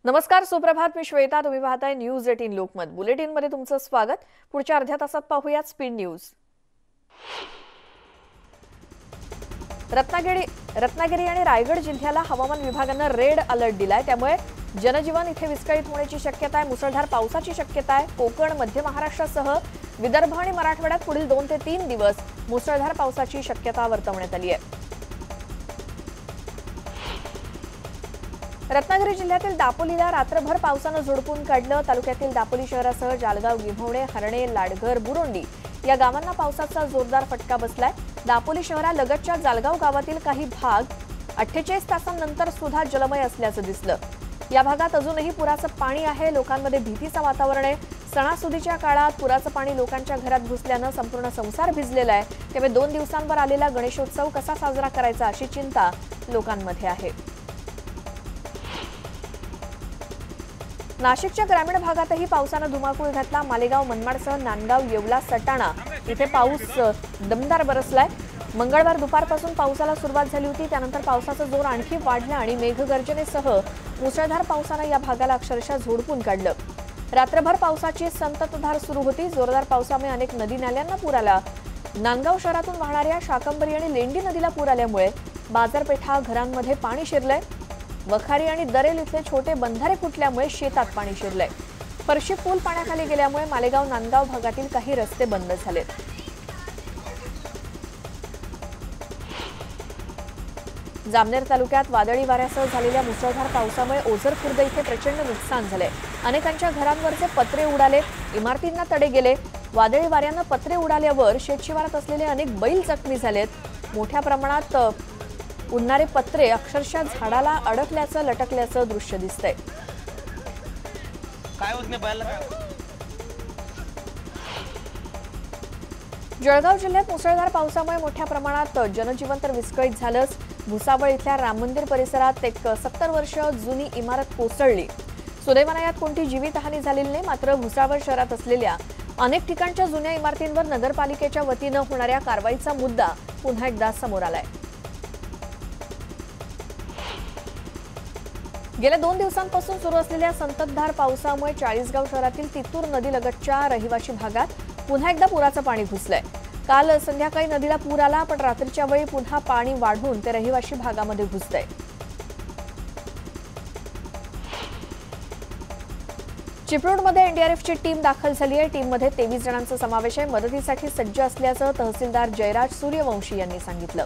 नमस्कार, सुप्रभात. मी श्वेता. तुम्ही पाहताय न्यूज 18 लोकमत. बुलेटिन मध्ये तुमचं स्वागत. पुढच्या अर्ध्या तासात पाहूयात स्पीड न्यूज. रत्नागिरी आणि रायगड जिल्ह्याला हवामान विभागानं रेड अलर्ट दिलाय. त्यामुळे जनजीवन इथे विस्कळीत होण्याची शक्यता आहे. मुसळधार पावसाची शक्यता आहे. कोकण, मध्य महाराष्ट्रासह विदर्भ आणि मराठवाड्यात पुढील 2 ते 3 दिवस मुसळधार पावसाची शक्यता वर्तवण्यात आली आहे. रत्नागिरी जिल्ह्यातील दापोलीला रात्रभर पावसानं झोडपून काढलं. तालुक्यातील दापोली शहरासह जालगाव, गिम्हवणे, हरणे, लाडघर, बुरोंडी या गावांना पावसाचा जोरदार फटका बसलाय. दापोली शहरालगतच्या जालगाव गावातील काही भाग 48 तासांनंतर सुद्धा जलमय असल्याचं दिसलं. या भागात अजूनही पुराचं पाणी आहे. लोकांमध्ये भीतीचं वातावरण आहे. सणासुदीच्या काळात पुराचं पाणी लोकांच्या घरात घुसल्यानं संपूर्ण संसार भिजलेला आहे. त्यामुळे 2 दिवसांवर आलेला गणेशोत्सव कसा साजरा करायचा अशी चिंता लोकांमध्ये आहे. नाशिकच्या ग्रामीण भागातही पावसानं धुमाकूळ घातला. मालेगाव, मनमाडसह नांदगाव, येवला, सटाणा इथे पाऊस दमदार बरसलाय. मंगळवार दुपारपासून पावसाला सुरुवात झाली होती. त्यानंतर पावसाचा जोर आणखी वाढला आणि मेघगर्जनेसह मुसळधार पावसानं या भागाला अक्षरशः झोडपून काढलं. रात्रभर पावसाची संततधार सुरू होती. जोरदार पावसामुळे अनेक नदी नाल्यांना पूर आला. नांदगाव शहरातून वाहणाऱ्या शाकंबरी आणि लेंडी नदीला पूर आल्यामुळे बाजारपेठा, घरांमध्ये पाणी शिरलंय. वखारी आणि दरेल इथले छोटे बंधारे फुटल्यामुळे शेतात पाणी शिरलंय. परशी पूल पाण्याखाली गेल्यामुळे मालेगाव, नांदगाव भागातील काही रस्ते बंद झालेत. जामनेर तालुक्यात वादळी वाऱ्यासह झालेल्या मुसळधार पावसामुळे ओझर खुर्द इथे प्रचंड नुकसान झाले. अनेकांच्या घरांवरचे पत्रे उडाले, इमारतींना तडे गेले. वादळी वाऱ्यानं पत्रे उडाल्यावर शेतशिवारात असलेले अनेक बैल जखमी झालेत. मोठ्या प्रमाणात उडणारे पत्रे अक्षरशः झाडाला अडकल्याचं, लटकल्याचं दृश्य दिसतंय. जळगाव जिल्ह्यात मुसळधार पावसामुळे मोठ्या प्रमाणात जनजीवन तर विस्कळीत झालंच. भुसावळ इथल्या राम मंदिर परिसरात एक 70 वर्ष जुनी इमारत कोसळली. सुदैवाने यात कोणती जीवितहानी झालेली नाही. मात्र भुसावळ शहरात असलेल्या अनेक ठिकाणच्या जुन्या इमारतींवर नगरपालिकेच्या वतीनं होणाऱ्या कारवाईचा मुद्दा पुन्हा एकदा समोर आलाय. गेल्या 2 दिवसांपासून सुरू असलेल्या संततधार पावसामुळे चाळीसगाव शहरातील तितूर नदीलगतच्या रहिवासी भागात पुन्हा एकदा पुराचं पाणी घुसलंय. काल संध्याकाळी नदीला पूर आला, पण रात्रीच्या वेळी पुन्हा पाणी वाढून ते रहिवासी भागामध्ये घुसतंय. चिपळूणमध्ये एनडीआरएफची टीम दाखल झाली आहे. टीममध्ये 23 जणांचा समावेश आहे. मदतीसाठी सज्ज असल्याचं तहसीलदार जयराज सूर्यवंशी यांनी सांगितलं.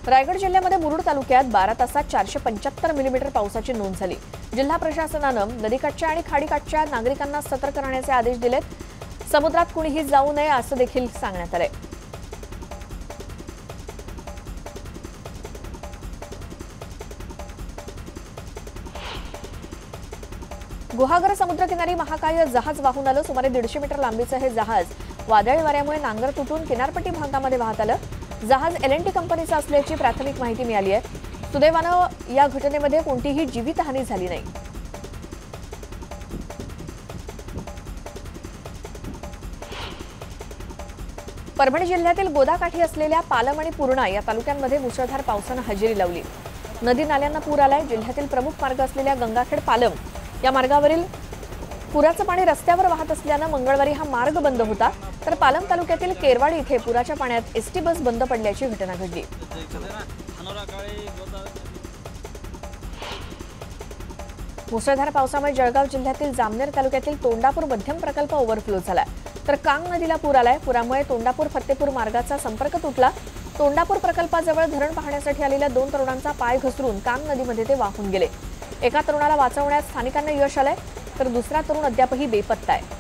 रायगड जिल्ह्यामध्ये मुरुड तालुक्यात 12 तासात 475 मिलीमीटर पावसाची नोंद झाली. जिल्हा प्रशासनानं नदीकाठच्या आणि खाडीकाठच्या नागरिकांना सतर्क राहण्याचे आदेश दिलेत. समुद्रात कुणीही जाऊ नये असं देखील सांगण्यात आलंय. गुहागर समुद्रकिनारी महाकाय जहाज वाहून आलं. सुमारे 150 मीटर लांबीचं हे जहाज वादळी वाऱ्यामुळे नांगर तुटून किनारपट्टी भागामध्ये वाहत आलं. जहाज LNT कंपनीचं असल्याची प्राथमिक माहिती मिळाली आहे. सुदैवानं या घटनेमध्ये कोणतीही जीवितहानी झाली नाही. परभणी जिल्ह्यातील गोदाकाठी असलेल्या पालम आणि पूर्णा या तालुक्यांमध्ये मुसळधार पावसानं हजेरी लावली. नदी नाल्यांना पूर आलाय. जिल्ह्यातील प्रमुख मार्ग असलेल्या गंगाखेड पालम या मार्गावरील पुराचं पाणी रस्त्यावर वाहत असल्यानं मंगळवारी हा मार्ग बंद होता. तर पालम तालुक्यातील केरवाडी इथे पुराच्या पाण्यात एसटी बस बंद पडल्याची घटना घडली. मुसळधार पावसामुळे जळगाव जिल्ह्यातील जामनेर तालुक्यातील तोंडापूर मध्यम प्रकल्प ओव्हरफ्लो झालाय. तर कांग नदीला पूर आलाय. पुरामुळे तोंडापूर फत्तेपूर मार्गाचा संपर्क तुटला. तोंडापूर प्रकल्पाजवळ धरण पाहण्यासाठी आलेल्या 2 तरुणांचा पाय घसरून कांग नदीमध्ये ते वाहून गेले. एका तरुणाला वाचवण्यात स्थानिकांना यश आलंय, तर दुसरा तरुण अद्यापही बेपत्ता आहे.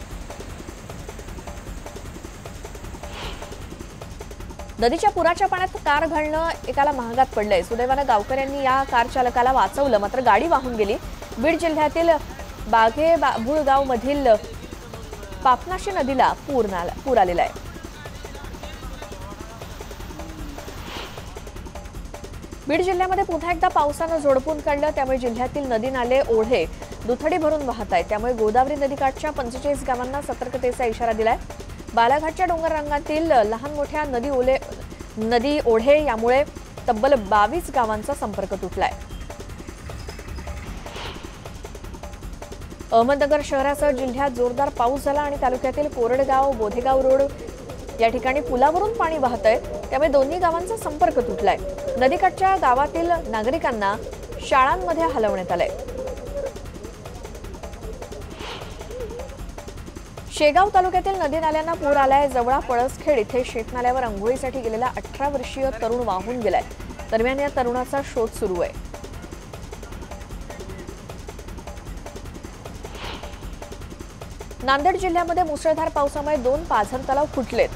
नदीच्या पुराच्या पाण्यात कार घालणं एकाला महागात पडलंय. सुदैवानं गावकऱ्यांनी या कार चालकाला वाचवलं, मात्र गाडी वाहून गेली. बीड जिल्ह्यातील बाघेबुळगाव मधील पापनाशी नदीला पूर आलेला आहे. बीड जिल्ह्यामध्ये पुन्हा एकदा पावसानं झोडपून काढलं. त्यामुळे जिल्ह्यातील नदी नाले, ओढे दुथडी भरून वाहत आहेत. त्यामुळे गोदावरी नदीकाठच्या 45 गावांना सतर्कतेचा इशारा दिलाय. बालाघाटच्या डोंगर रांगातील लहान मोठ्या नदी ओढे यामुळे तब्बल 22 गावांचा संपर्क तुटलाय। अहमदनगर शहरासह जिल्ह्यात जोरदार पाऊस झाला आणि तालुक्यातील कोरडगाव बोधेगाव रोड या ठिकाणी पुलावरून पाणी वाहतंय, त्यामुळे दोन्ही गावांचा संपर्क तुटलाय। नदीकाठच्या गावातील नागरिकांना शाळांमध्ये हलवण्यात आलंय। शेगाव तालुक्यातील नदी नाल्यांना पूर आलाय। जवळा पळसखेड इथे शेतनाल्यावर अंघोळीसाठी गेलेला 18 वर्षीय तरुण वाहून गेलाय। दरम्यान या तरुणाचा शोध सुरू आहे। नांदेड जिल्ह्यामध्ये मुसळधार पावसामुळे 2 पाझर तलाव फुटलेत,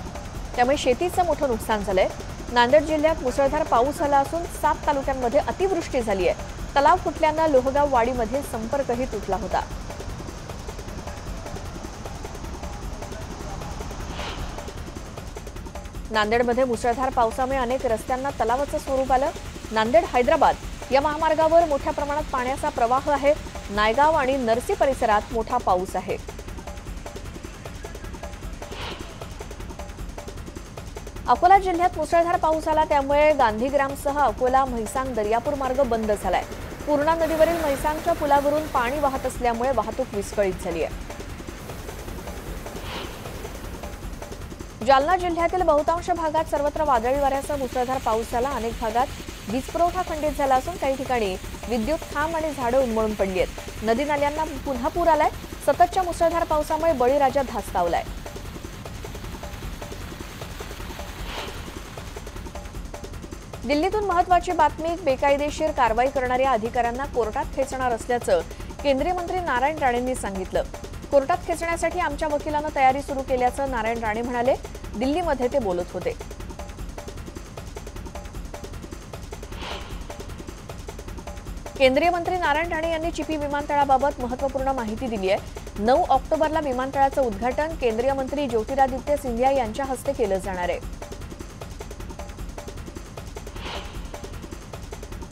त्यामुळे शेतीचं मोठं नुकसान झालंय। नांदेड जिल्ह्यात मुसळधार पाऊस झाला असून 7 तालुक्यांमध्ये अतिवृष्टी झाली आहे। तलाव फुटल्यानं लोहगाव वाडीमध्ये संपर्कही तुटला होता। नांदेडमध्ये मुसळधार पावसामुळे अनेक रस्त्यांना तलावाचं स्वरूप आलं। नांदेड हैदराबाद या महामार्गावर मोठ्या प्रमाणात पाण्याचा प्रवाह आहे। नायगाव आणि नरसी परिसरात मोठा पाऊस आहे। अकोला जिल्ह्यात मुसळधार पाऊस झाला, त्यामुळे गांधीग्रामसह अकोला म्हैसांग दर्यापूर मार्ग बंद झालाय। पूर्णा नदीवरील म्हैसांगच्या पुलावरून पाणी वाहत असल्यामुळे वाहतूक विस्कळीत झाली आहे। जालना जिल्ह्यातील बहुतांश भागात सर्वत्र वादळी वाऱ्यासह मुसळधार पाऊस झाला। अनेक भागात वीज पुरवठा खंडित झाला असून काही ठिकाणी विद्युत खांब आणि झाडं उन्मळून पडली आहेत। नदी नाल्यांना पुन्हा पूर आलाय। सततच्या मुसळधार पावसामुळे बळीराजा धास्तावलाय। दिल्लीतून महत्त्वाची बातमी, बेकायदेशीर कारवाई करणाऱ्या अधिकाऱ्यांना कोर्टात खेचणार असल्याचं केंद्रीय मंत्री नारायण राणेंनी सांगितलं। कोर्टात खेचण्यासाठी आमच्या वकिलांना तयारी सुरू केल्याचं नारायण राणे म्हणाले। दिल्लीमध्ये ते बोलत होते। केंद्रीय मंत्री नारायण राणे यांनी चिपी विमानतळाबाबत महत्त्वपूर्ण माहिती दिली आहे। 9 ऑक्टोबरला विमानतळाचं उद्घाटन केंद्रीय मंत्री ज्योतिरादित्य सिंधिया यांच्या हस्ते केलं जाणार आहे।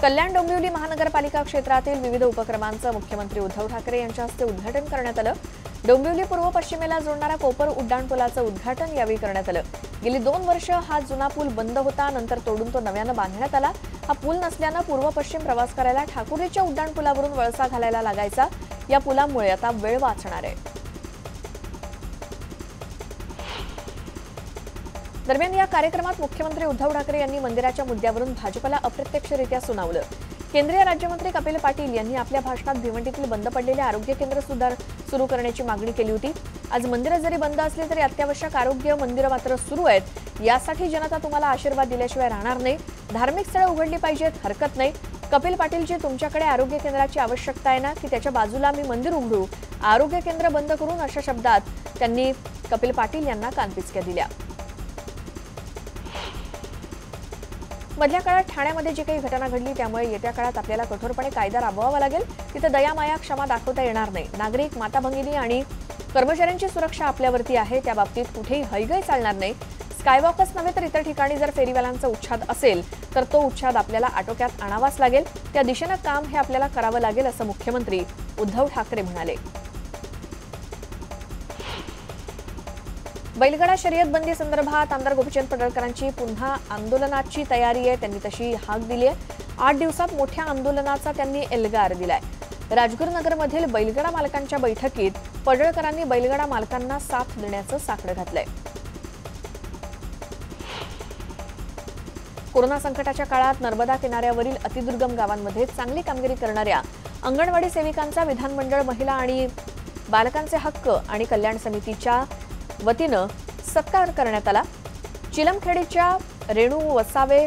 कल्याण डोंबिवली महानगरपालिका क्षेत्रातील विविध उपक्रमांचं मुख्यमंत्री उद्धव ठाकरे यांच्या हस्ते उद्घाटन करण्यात आलं। डोंबिवली पूर्व पश्चिमेला जोडणारा कोपर उड्डाणपुलाचं उद्घाटन यावेळी करण्यात आलं। गेली 2 वर्ष हा जुना पूल बंद होता, नंतर तोडून तो नव्यानं बांधण्यात आला। हा पूल नसल्यानं पूर्व पश्चिम प्रवास करायला ठाकुर्लीच्या उड्डाणपुलावरून वळसा घालायला लागायचा। या पुलामुळे आता वेळ वाचणार आहे। दरम्यान या कार्यक्रमात मुख्यमंत्री उद्धव ठाकरे यांनी मंदिराच्या मुद्द्यावरून भाजपला अप्रत्यक्षरित्या सुनावलं। केंद्रीय राज्यमंत्री कपिल पाटील यांनी आपल्या भाषणात भिवंडीतील बंद पडलेले आरोग्य केंद्र सुरू करण्याची मागणी केली होती। आज मंदिरं जरी बंद असली तरी अत्यावश्यक आरोग्य मंदिरं मात्र सुरू आहेत। यासाठी जनता तुम्हाला आशीर्वाद दिल्याशिवाय राहणार नाही। धार्मिक स्थळं उघडली पाहिजेत, हरकत नाही। कपिल पाटीलजी, तुमच्याकडे आरोग्य केंद्राची आवश्यकता आहे ना, की त्याच्या बाजूला मी मंदिर उघडू? आरोग्य केंद्र बंद करून अशा शब्दात त्यांनी कपिल पाटील यांना कानपिचक्या दिल्या। मधल्या काळात ठाण्यामध्ये जी काही घटना घडली त्यामुळे येत्या काळात आपल्याला कठोरपणे कायदा राबवावा लागेल। तिथे दया माया क्षमा दाखवता येणार नाही। नागरिक, माता भगिनी आणि कर्मचाऱ्यांची सुरक्षा आपल्यावरती आहे, त्या बाबतीत कुठेही हयगय चालणार नाही। स्कायवॉकच नव्हे तर इतर ठिकाणी जर फेरीवाल्यांचा उच्छाद असेल तर तो उच्छाद आपल्याला आटोक्यात आणावाच लागेल। त्या दिशेनं काम हे आपल्याला करावं लागेल असं मुख्यमंत्री उद्धव ठाकरे म्हणाले। बैलगाडा शर्यत बंदी संदर्भात आमदार गोपीचंद पडळकरांची पुन्हा आंदोलनाची तयारी आहे। त्यांनी तशी हाक दिली आहे। 8 दिवसात मोठ्या आंदोलनाचा त्यांनी एल्गार दिलाय। राजगुरुनगरमधील बैलगाडा मालकांच्या बैठकीत पडळकरांनी बैलगाडा मालकांना साथ देण्याचं साकडं घातलंय। कोरोना संकटाच्या काळात नर्मदा किनाऱ्यावरील अतिदुर्गम गावांमध्ये चांगली कामगिरी करणाऱ्या अंगणवाडी सेविकांचा विधानमंडळ महिला आणि बालकांचे हक्क आणि कल्याण समितीच्या वतीनं सत्कार करण्यात आला। चिलमखेडीच्या रेणू वसावे,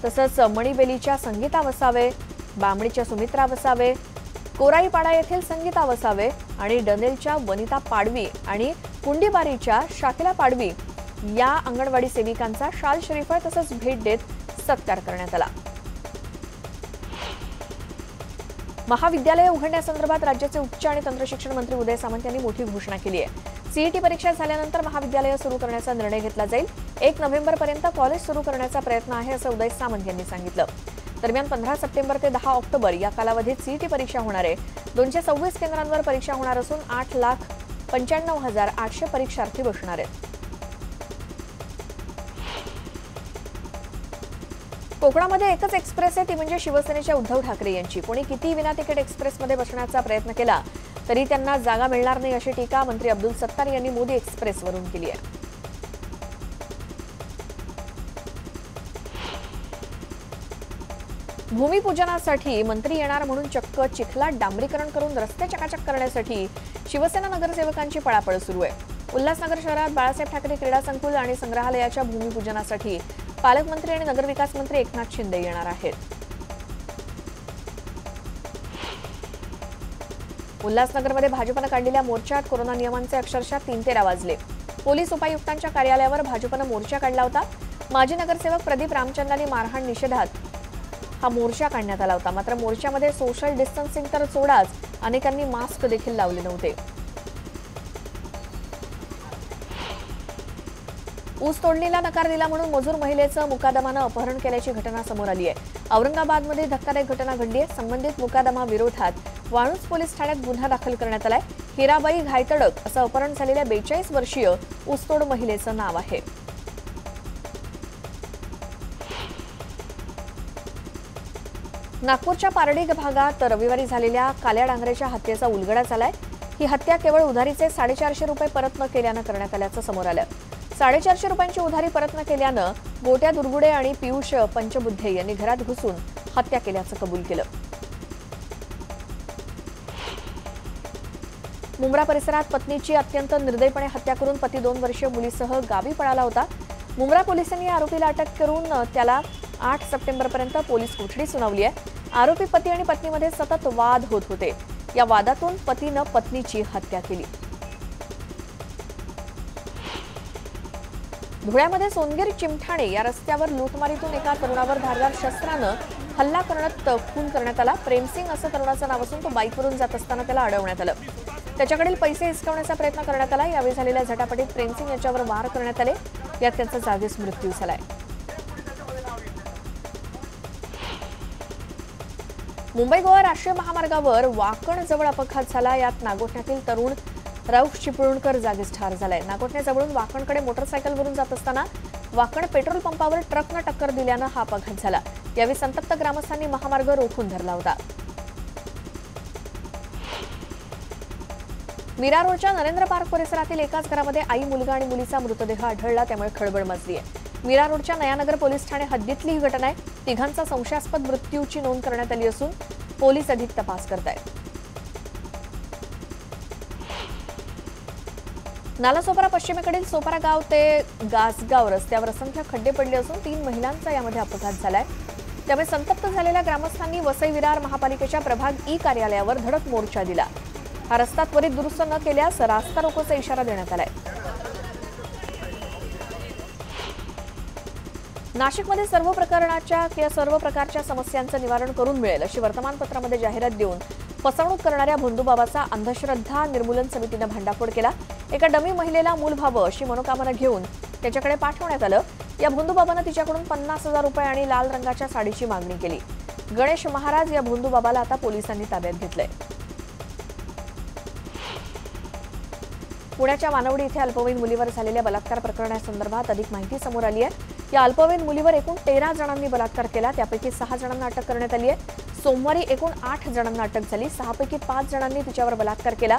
तसंच मणिबेलीच्या संगीता वसावे, बामणीच्या सुमित्रा वसावे, कोराईपाडा येथील संगीता वसावे आणि डनेलच्या वनिता पाडवी आणि कुंडीबारीच्या शाकिला पाडवी या अंगणवाडी सेविकांचा शाल शरीफळ तसंच भेट देत सत्कार करण्यात आला। महाविद्यालय उघडण्यासंदर्भात राज्याचे उच्च आणि तंत्रशिक्षण मंत्री उदय सामंत यांनी मोठी घोषणा केली आहे। सीईटी परीक्षा झाल्यानंतर महाविद्यालय सुरू करण्याचा निर्णय घेतला जाईल। 1 नोव्हेंबरपर्यंत कॉलेज सुरू करण्याचा प्रयत्न आहे असं उदय सामंत यांनी सांगितलं। दरम्यान 15 सप्टेंबर ते 10 ऑक्टोबर या कालावधीत सीईटी परीक्षा होणार आहे। 226 केंद्रांवर परीक्षा होणार असून 8,95,800 परीक्षार्थी बसणार आहेत। कोकणामध्ये एकच एक्सप्रेस आहे, ती म्हणजे शिवसेनेच्या उद्धव ठाकरे यांची. कोणी किती विना तिकीट एक्सप्रेसमध्ये बसण्याचा प्रयत्न केला तरी त्यांना जागा मिळणार नाही, अशी टीका मंत्री अब्दुल सत्तार यांनी मोदी एक्सप्रेसवरून केली आहे. भूमिपूजनासाठी मंत्री येणार म्हणून चक्क चिखलात डांबरीकरण करून रस्ते चकाचक करण्यासाठी शिवसेना नगरसेवकांची पळापळ सुरू आहे. उल्हासनगर शहरात बाळासाहेब ठाकरे क्रीडा संकुल आणि संग्रहालयाच्या भूमिपूजनासाठी पालकमंत्री आणि नगरविकास मंत्री एकनाथ शिंदे येणार आहेत. उल्हासनगरमध्ये भाजपनं काढलेल्या मोर्चात कोरोना नियमांचे अक्षरशः 3 ते 4 वाजले. पोलीस उपायुक्तांच्या कार्यालयावर भाजपनं मोर्चा काढला होता. माजी नगरसेवक प्रदीप रामचंदानी मारहाण निषेधात हा मोर्चा काढण्यात आला होता. मात्र मोर्चामध्ये सोशल डिस्टन्सिंग तर सोडाच, अनेकांनी मास्क देखील लावले नव्हते. ऊस तोडणीला नकार दिला म्हणून मजूर महिलेचं मुकादमानं अपहरण केल्याची घटना समोर आली आहे. औरंगाबादमध्ये धक्कादायक घटना घडली आहे. संबंधित मुकादमा विरोधात वाळूंज पोलीस ठाण्यात गुन्हा दाखल करण्यात आलाय. हिराबाई घायतडक असं अपहरण झालेल्या 42 वर्षीय ऊसतोड महिलेचं नाव आहे. नागपूरच्या पारडी भागात रविवारी झालेल्या काल्या डांगरेच्या हत्येचा उलगडा झालाय. ही हत्या केवळ उधारीचे 450 रुपये परत न केल्यानं करण्यात आल्याचं समोर आलं. 450 रुपयांची उधारी परत न केल्यानं गोट्या दुर्गुडे आणि पियुष पंचबुद्धे यांनी घरात घुसून हत्या केल्याचं कबूल केलं. मुंब्रा परिसरात पत्नीची अत्यंत निर्दयीपणे हत्या करून पती 2 वर्षीय मुलीसह गावी पळाला होता. मुंब्रा पोलिसांनी या आरोपीला अटक करून त्याला 8 सप्टेंबरपर्यंत पोलीस कोठडी सुनावली आहे. आरोपी पती आणि पत्नीमध्ये सतत वाद होत होते. या वादातून पतीनं पत्नीची हत्या केली. धुळ्यामध्ये सोनगीर चिमठाणे या रस्त्यावर लूटमारीतून एका तरुणावर धारदार शस्त्रानं हल्ला करण्यात खून करण्यात आला. प्रेमसिंग असं तरुणाचं नाव असून तो बाईकवरून जात असताना त्याला अडवण्यात आलं. त्याच्याकडील पैसे हिसकावण्याचा प्रयत्न करण्यात आला. यावेळी झालेल्या झटापटीत प्रेमसिंग याच्यावर वार करण्यात आले. यात त्यांचा जागीच मृत्यू झालाय. मुंबई गोवा राष्ट्रीय महामार्गावर वाकणजवळ अपघात झाला. यात नागोठण्यातील तरुण रौफ चिपळूणकर जागीच ठार झालाय. नागोठण्याजवळून वाकणकडे मोटरसायकलवरून जात असताना वाकण पेट्रोल पंपावर ट्रकनं टक्कर दिल्यानं हा अपघात झाला. यावेळी संतप्त ग्रामस्थांनी महामार्ग रोखून धरला होता. मीरा रोडच्या नरेंद्र पार्क परिसरातील एकाच घरामध्ये आई, मुलगा आणि मुलीचा मृतदेह आढळला, त्यामुळे खळबळ माजली आहे. मीरा रोडच्या नयानगर पोलीस ठाणे हद्दीतली ही घटना आहे. तिघांचा संशयास्पद मृत्यूची नोंद करण्यात आली असून पोलीस अधिक तपास करतायत. नालासोपारा पश्चिमेकडील सोपारा गाव ते गासगाव रस्त्यावर असंख्य खड्डे पडले असून 3 महिलांचा यामध्ये अपघात झालाय. त्यामुळे संतप्त झालेल्या ग्रामस्थांनी वसई विरार महापालिकेच्या प्रभाग ई कार्यालयावर धडक मोर्चा दिला. हा रस्ता त्वरित दुरुस्त न केल्यास रास्ता रोकोचा इशारा देण्यात आलाय. नाशिकमध्ये सर्व प्रकारच्या समस्यांचं निवारण करून मिळेल अशी वर्तमानपत्रामध्ये जाहिरात देऊन फसवणूक करणाऱ्या भोंदूबाबाचा अंधश्रद्धा निर्मूलन समितीनं भांडाफोड केला. एका डमी महिलेला मूल व्हावं अशी मनोकामना घेऊन त्याच्याकडे पाठवण्यात आलं. या भोंदूबाबानं तिच्याकडून 50,000 रुपये आणि लाल रंगाच्या साडीची मागणी केली. गणेश महाराज या भोंदूबाबाला आता पोलिसांनी ताब्यात घेतलंय. पुण्याच्या वानवडी इथे अल्पवयीन मुलीवर झालेल्या बलात्कार प्रकरणासंदर्भात अधिक माहिती समोर आली आहे. या अल्पवयीन मुलीवर एकूण 13 जणांनी बलात्कार केला. त्यापैकी 6 जणांना अटक करण्यात आली आहे. सोमवारी एकूण 8 जणांना अटक झाली. 6 पैकी 5 जणांनी तिच्यावर बलात्कार केला.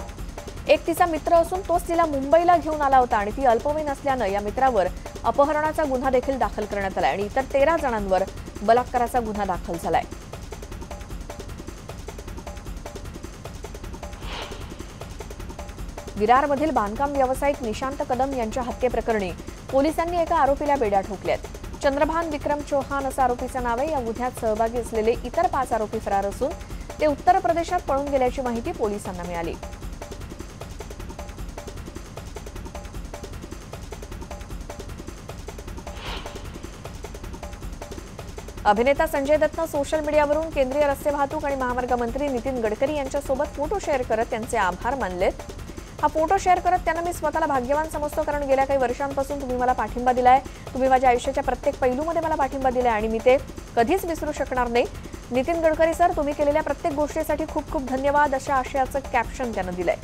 एक तिचा मित्र असून तोच तिला मुंबईला घेऊन आला होता आणि ती अल्पवयीन असल्यानं या मित्रावर अपहरणाचा गुन्हा देखील दाखल करण्यात आला आणि इतर 13 जणांवर बलात्काराचा गुन्हा दाखल झालाय. विरारमधील बांधकाम व्यावसायिक निशांत कदम यांच्या हत्येप्रकरणी पोलिसांनी एका आरोपीला बेड्या ठोकल्यात. चंद्रभान विक्रम चौहान असं आरोपीचं नाव आहे. या गुन्ह्यात सहभागी असलेले इतर 5 आरोपी फरार असून ते उत्तर प्रदेशात पळून गेल्याची माहिती पोलिसांना मिळाली. अभिनेता संजय दत्तनं सोशल मीडियावरून केंद्रीय रस्ते वाहतूक आणि महामार्ग मंत्री नितीन गडकरी यांच्यासोबत फोटो शेअर करत त्यांचे आभार मानलेत. हा फोटो शेअर करत त्यांना मी स्वतःला भाग्यवान समजतो, कारण गेल्या काही वर्षांपासून तुम्ही मला पाठिंबा दिलाय. तुम्ही माझ्या आयुष्याच्या प्रत्येक पैलूमध्ये मला पाठिंबा दिलाय आणि मी ते कधीच विसरू शकणार नाही. नितीन गडकरी सर, तुम्ही केलेल्या प्रत्येक गोष्टीसाठी खूप खूप धन्यवाद, अशा आशयाचं कॅप्शन त्यानं दिलंय.